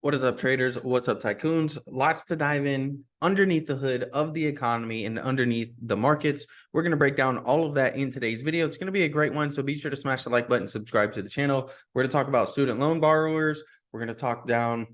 What is up, traders? What's up, tycoons? Lots to dive in underneath the hood of the economy and underneath the markets. We're going to break down all of that in today's video. It's going to be a great one, so be sure to smash the like button, subscribe to the channel. We're going to talk about student loan borrowers. We're going to talk down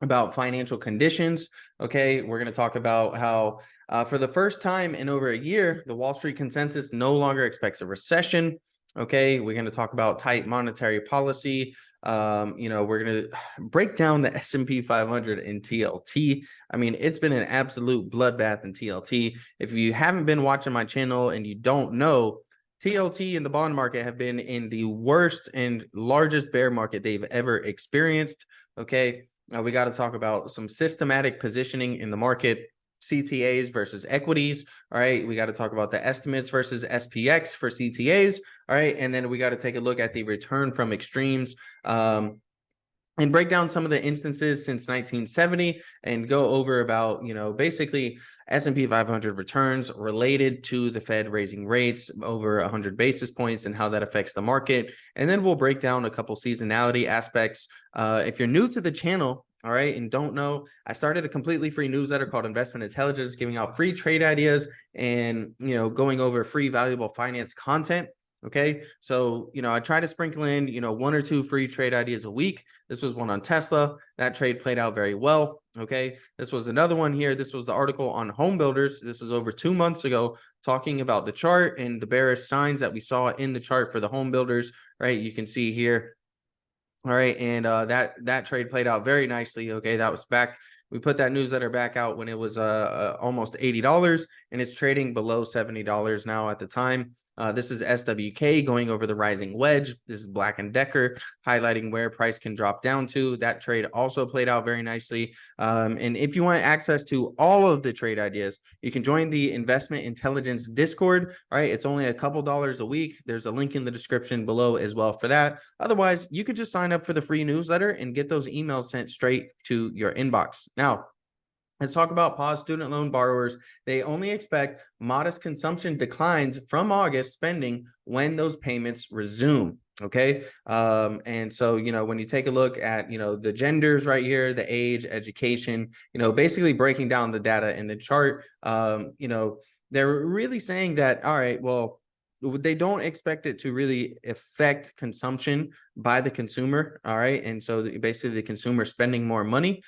about financial conditions. Okay, we're going to talk about how for the first time in over a year, the Wall Street consensus no longer expects a recession. Okay, we're going to talk about tight monetary policy. We're going to break down the S&P 500 in TLT. I mean, it's been an absolute bloodbath in TLT. If you haven't been watching my channel and you don't know, TLT and the bond market have been in the worst and largest bear market they've ever experienced. Okay, we got to talk about some systematic positioning in the market. CTAs versus equities. All right. We got to talk about the estimates versus SPX for CTAs. All right. And then we got to take a look at the return from extremes. And break down some of the instances since 1970 and go over about, basically S&P 500 returns related to the Fed raising rates over 100 basis points and how that affects the market. And then we'll break down a couple seasonality aspects. If you're new to the channel, all right, and don't know, I started a completely free newsletter called Investment Intelligence, giving out free trade ideas and, going over free valuable finance content. Okay, so, I try to sprinkle in, 1 or 2 free trade ideas a week. This was one on Tesla. That trade played out very well. Okay, this was another one here. This was the article on home builders. This was over 2 months ago, talking about the chart and the bearish signs that we saw in the chart for the home builders. Right, you can see here. All right, and that trade played out very nicely. Okay, that was back. We put that newsletter back out when it was almost $80, and it's trading below $70 now at the time. This is SWK going over the rising wedge. This is Black & Decker highlighting where price can drop down to. That trade also played out very nicely. And if you want access to all of the trade ideas, you can join the Investment Intelligence Discord. All right, it's only a couple dollars a week. There's a link in the description below as well for that. Otherwise, you could just sign up for the free newsletter and get those emails sent straight to your inbox. Now, let's talk about paused student loan borrowers. They only expect modest consumption declines from August spending when those payments resume. Okay. And so, when you take a look at, the genders right here, the age, education, basically breaking down the data in the chart, they're really saying that, all right, well, they don't expect it to really affect consumption by the consumer. All right. And so basically the consumer spending more money.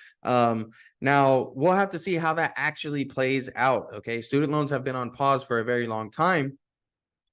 Now we'll have to see how that actually plays out. Okay. Student loans have been on pause for a very long time.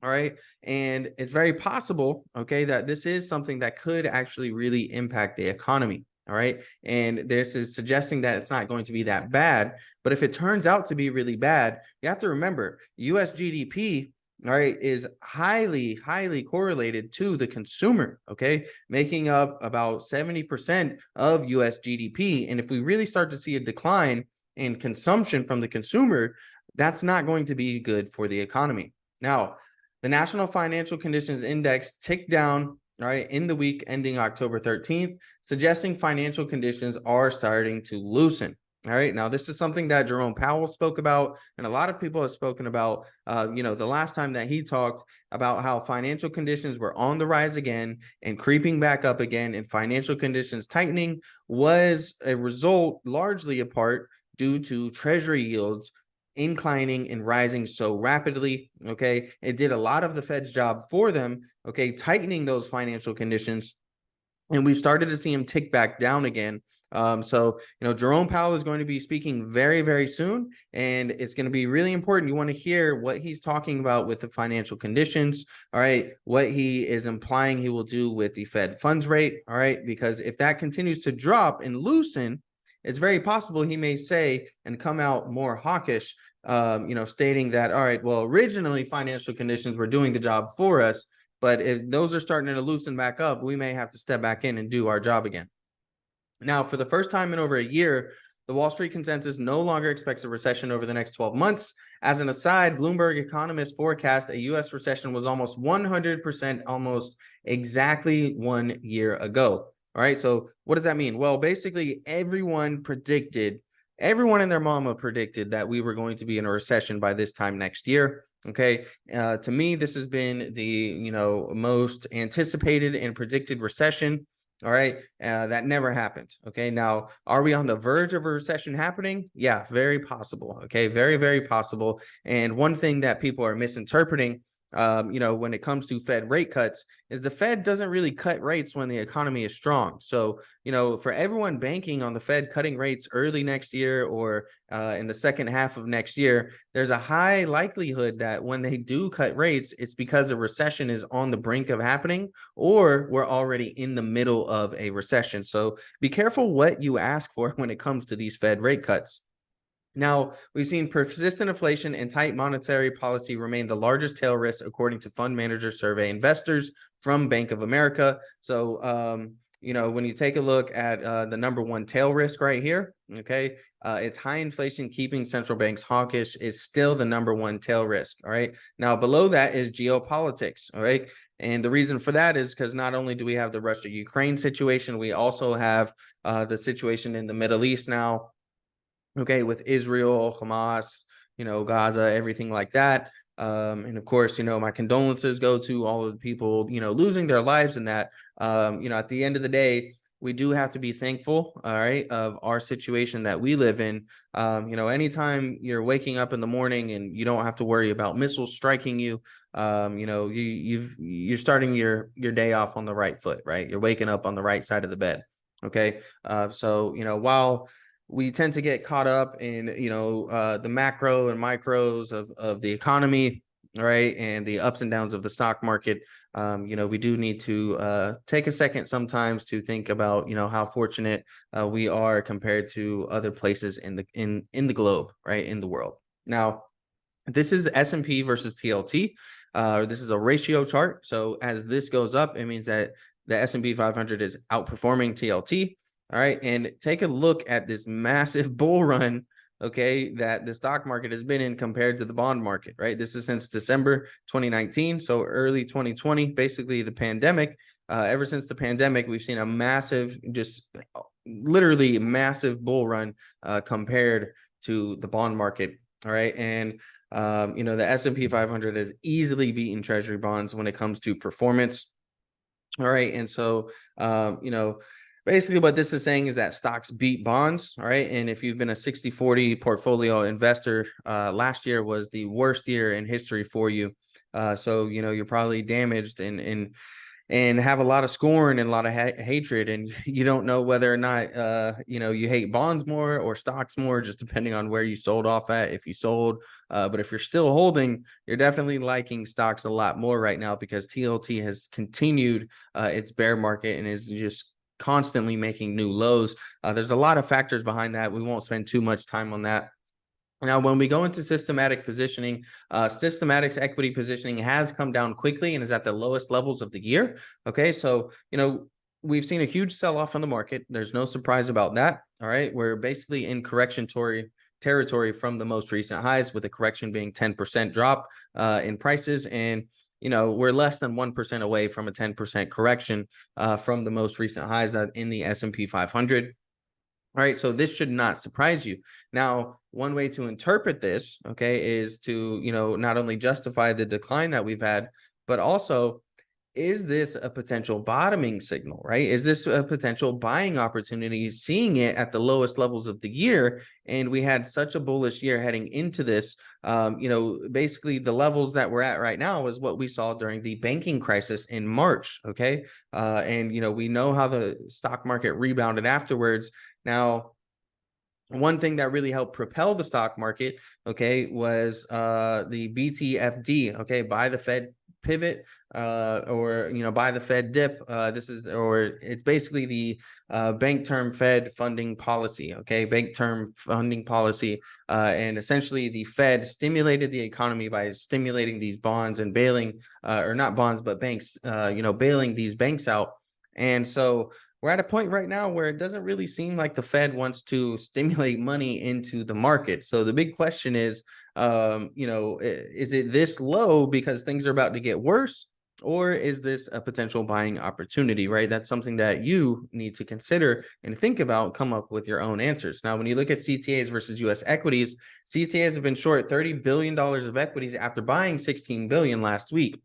All right. And it's very possible, okay, that this is something that could actually really impact the economy. All right. And this is suggesting that it's not going to be that bad. But if it turns out to be really bad, you have to remember US GDP, all right, is highly correlated to the consumer, okay, making up about 70% of US GDP. And if we really start to see a decline in consumption from the consumer, that's not going to be good for the economy. Now, the National Financial Conditions Index ticked down, all right, in the week ending October 13th, suggesting financial conditions are starting to loosen. All right. Now, this is something that Jerome Powell spoke about, and a lot of people have spoken about, the last time that he talked about how financial conditions were on the rise again and creeping back up again, and financial conditions tightening was a result largely apart due to Treasury yields inclining and rising so rapidly. Okay. It did a lot of the Fed's job for them. Okay. Tightening those financial conditions. And we've started to see him tick back down again. So, Jerome Powell is going to be speaking very, very soon, and it's going to be really important. You want to hear what he's talking about with the financial conditions. All right. What he is implying he will do with the Fed funds rate. All right. Because if that continues to drop and loosen, it's very possible he may say and come out more hawkish, stating that, all right, well, originally financial conditions were doing the job for us, but if those are starting to loosen back up, we may have to step back in and do our job again. Now, for the first time in over a year, the Wall Street consensus no longer expects a recession over the next 12 months. As an aside, Bloomberg economists forecast a U.S. recession was almost 100%, almost exactly 1 year ago. All right, so what does that mean? Well, basically, everyone and their mama predicted that we were going to be in a recession by this time next year. Okay, to me, this has been the most anticipated and predicted recession All right. That never happened. Okay. Now, are we on the verge of a recession happening? Yeah, very possible. Okay. Very, very possible. And one thing that people are misinterpreting, when it comes to Fed rate cuts, is the Fed doesn't really cut rates when the economy is strong. So, for everyone banking on the Fed cutting rates early next year or in the second half of next year, there's a high likelihood that when they do cut rates, it's because a recession is on the brink of happening, or we're already in the middle of a recession. So be careful what you ask for when it comes to these Fed rate cuts. Now, we've seen persistent inflation and tight monetary policy remain the largest tail risk, according to fund managers survey investors from Bank of America. So, when you take a look at the number one tail risk right here, okay, it's high inflation keeping central banks hawkish is still the number one tail risk. All right. Now, below that is geopolitics. All right. And the reason for that is because not only do we have the Russia-Ukraine situation, we also have the situation in the Middle East now. Okay, with Israel, Hamas, Gaza, everything like that. And of course, my condolences go to all of the people, losing their lives in that. At the end of the day, we do have to be thankful, all right, of our situation that we live in. Anytime you're waking up in the morning and you don't have to worry about missiles striking you, you're starting your day off on the right foot, right? You're waking up on the right side of the bed. Okay. So, while we tend to get caught up in the macro and micros of the economy, right, and the ups and downs of the stock market. We do need to take a second sometimes to think about how fortunate we are compared to other places in the globe, right, in the world. Now, this is S&P versus TLT. This is a ratio chart. So as this goes up, it means that the S&P 500 is outperforming TLT. All right. And take a look at this massive bull run, okay, that the stock market has been in compared to the bond market, right? This is since December 2019. So early 2020, basically the pandemic. Ever since the pandemic, we've seen a massive, just literally massive bull run compared to the bond market. All right. And the S&P 500 has easily beaten treasury bonds when it comes to performance. All right. And so, basically what this is saying is that stocks beat bonds. All right. And if you've been a 60-40 portfolio investor, last year was the worst year in history for you. So, you're probably damaged and have a lot of scorn and a lot of hatred, and you don't know whether or not you hate bonds more or stocks more, just depending on where you sold off at, if you sold. But if you're still holding, you're definitely liking stocks a lot more right now, because TLT has continued its bear market and is just constantly making new lows. There's a lot of factors behind that. We won't spend too much time on that. Now, when we go into systematic positioning, systematic's equity positioning has come down quickly and is at the lowest levels of the year. Okay, so, we've seen a huge sell-off on the market. There's no surprise about that. All right, we're basically in correction territory from the most recent highs, with a correction being 10% drop in prices. And, we're less than 1% away from a 10% correction from the most recent highs in the S&P 500. All right, so this should not surprise you. Now, one way to interpret this, okay, is to, not only justify the decline that we've had, but also, is this a potential bottoming signal, right? Is this a potential buying opportunity, seeing it at the lowest levels of the year? And we had such a bullish year heading into this. Basically the levels that we're at right now is what we saw during the banking crisis in March, okay? And, we know how the stock market rebounded afterwards. Now, one thing that really helped propel the stock market, okay, was the BTFD, okay, buy the Fed pivot, or buy the Fed dip. It's basically the bank term Fed funding policy, okay, bank term funding policy, and essentially the Fed stimulated the economy by stimulating these bonds and bailing, or not bonds, but banks, bailing these banks out. And so we're at a point right now where it doesn't really seem like the Fed wants to stimulate money into the market. So the big question is, is it this low because things are about to get worse, or is this a potential buying opportunity, right? That's something that you need to consider and think about, come up with your own answers. Now, when you look at CTAs versus US equities, CTAs have been short $30 billion of equities after buying $16 billion last week.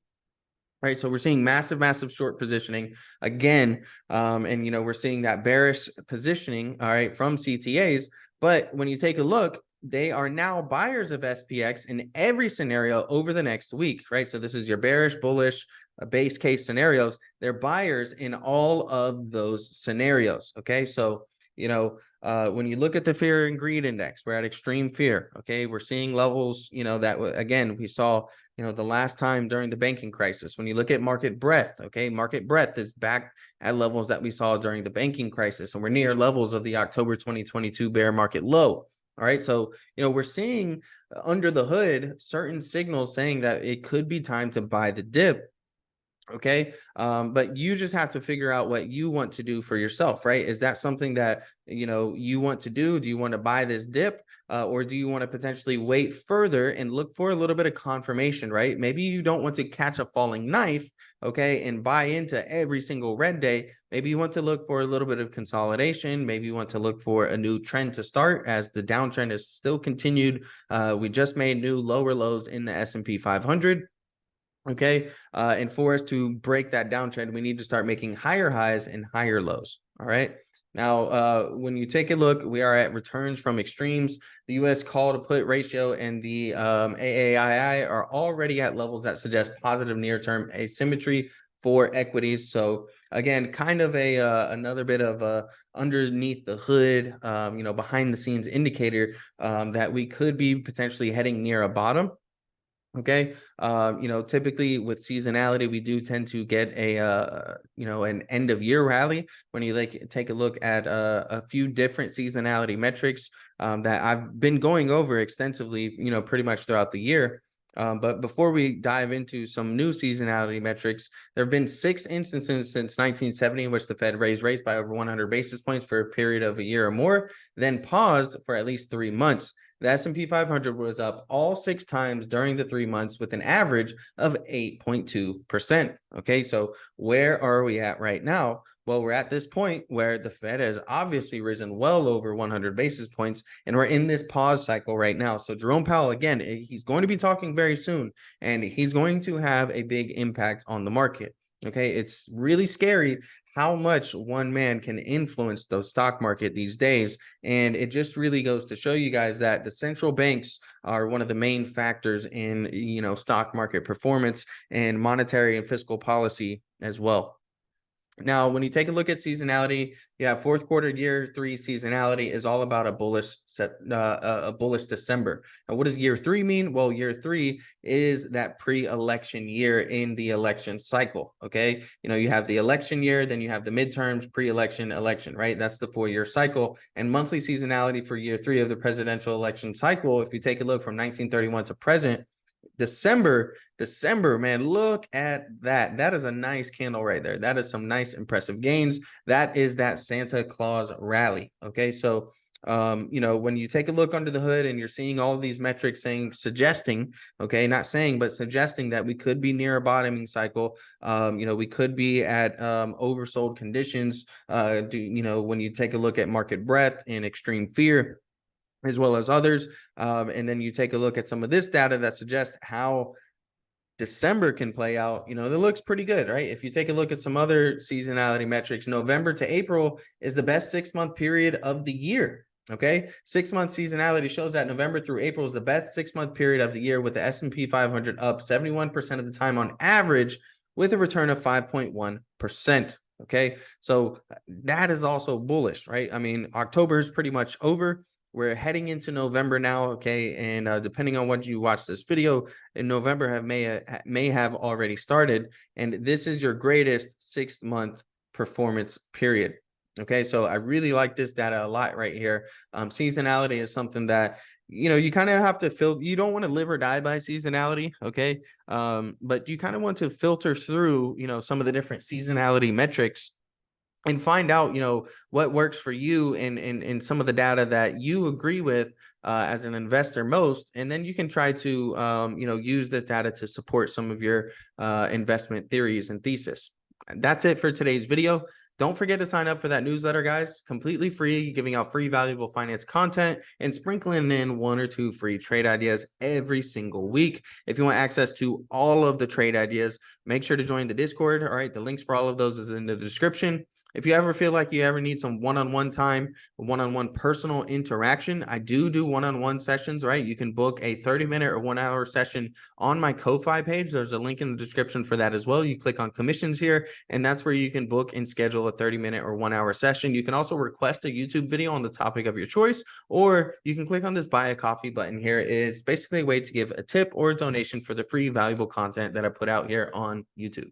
right? So we're seeing massive short positioning again. And, we're seeing that bearish positioning, all right, from CTAs. But when you take a look, they are now buyers of SPX in every scenario over the next week, right? So this is your bearish, bullish, base case scenarios. They're buyers in all of those scenarios, okay? So, when you look at the fear and greed index, we're at extreme fear, okay? We're seeing levels, that, again, we saw the last time during the banking crisis. When you look at market breadth, okay, market breadth is back at levels that we saw during the banking crisis, and we're near levels of the October 2022 bear market low. All right, so we're seeing under the hood certain signals saying that it could be time to buy the dip. Okay. But you just have to figure out what you want to do for yourself, right? Is that something that, you want to do? Do you want to buy this dip? Or do you want to potentially wait further and look for a little bit of confirmation, right? Maybe you don't want to catch a falling knife, okay, and buy into every single red day. Maybe you want to look for a little bit of consolidation. Maybe you want to look for a new trend to start as the downtrend is still continued. We just made new lower lows in the S&P 500. Okay. And for us to break that downtrend, we need to start making higher highs and higher lows. All right. Now, when you take a look, we are at returns from extremes. The U.S. call to put ratio and the AAII are already at levels that suggest positive near-term asymmetry for equities. So again, kind of another bit of a underneath the hood, behind the scenes indicator that we could be potentially heading near a bottom. Okay. Typically with seasonality, we do tend to get an end of year rally. When you take a look at a few different seasonality metrics that I've been going over extensively, pretty much throughout the year. But before we dive into some new seasonality metrics, there have been 6 instances since 1970 in which the Fed raised rates by over 100 basis points for a period of a year or more, then paused for at least 3 months. The S&P 500 was up all 6 times during the 3 months with an average of 8.2%. Okay, so where are we at right now? Well, we're at this point where the Fed has obviously risen well over 100 basis points, and we're in this pause cycle right now. So Jerome Powell, again, he's going to be talking very soon, and he's going to have a big impact on the market. Okay, it's really scary how much one man can influence the stock market these days. And it just really goes to show you guys that the central banks are one of the main factors in, stock market performance and monetary and fiscal policy as well. Now, when you take a look at seasonality, fourth quarter year 3 seasonality is all about a bullish December. Now, what does year 3 mean? Well, year 3 is that pre-election year in the election cycle. Okay, you have the election year, then you have the midterms, pre-election, election, right? That's the 4-year cycle. And monthly seasonality for year 3 of the presidential election cycle, if you take a look from 1931 to present, December, man, look at that. That is a nice candle right there. That is some nice impressive gains. That is that Santa Claus rally. Okay, so when you take a look under the hood and you're seeing all of these metrics suggesting, okay, not saying, but suggesting that we could be near a bottoming cycle. We could be at oversold conditions. When you take a look at market breadth and extreme fear, as well as others. And then you take a look at some of this data that suggests how December can play out, that looks pretty good, right? If you take a look at some other seasonality metrics, November to April is the best 6-month period of the year. Okay, 6-month seasonality shows that November through April is the best 6-month period of the year, with the S&P 500 up 71% of the time on average, with a return of 5.1%. Okay, so that is also bullish, right? I mean, October is pretty much over. We're heading into November now, okay? And depending on when you watch this video, in November may have already started. And this is your greatest 6-month performance period. Okay, so I really like this data a lot right here. Seasonality is something that, you kind of have to filter. You don't want to live or die by seasonality, okay? But you kind of want to filter through, some of the different seasonality metrics and find out, what works for you and some of the data that you agree with as an investor most. And then you can try to, use this data to support some of your investment theories and thesis. That's it for today's video. Don't forget to sign up for that newsletter, guys. Completely free, giving out free, valuable finance content and sprinkling in 1 or 2 free trade ideas every single week. If you want access to all of the trade ideas, make sure to join the Discord. All right, the links for all of those is in the description. If you ever feel like you ever need some one-on-one time, one-on-one personal interaction, I do one-on-one sessions, right? You can book a 30-minute or 1-hour session on my Ko-Fi page. There's a link in the description for that as well. You click on commissions here, and that's where you can book and schedule a 30-minute or 1-hour session. You can also request a YouTube video on the topic of your choice, or you can click on this buy a coffee button here. It's basically a way to give a tip or a donation for the free valuable content that I put out here on YouTube.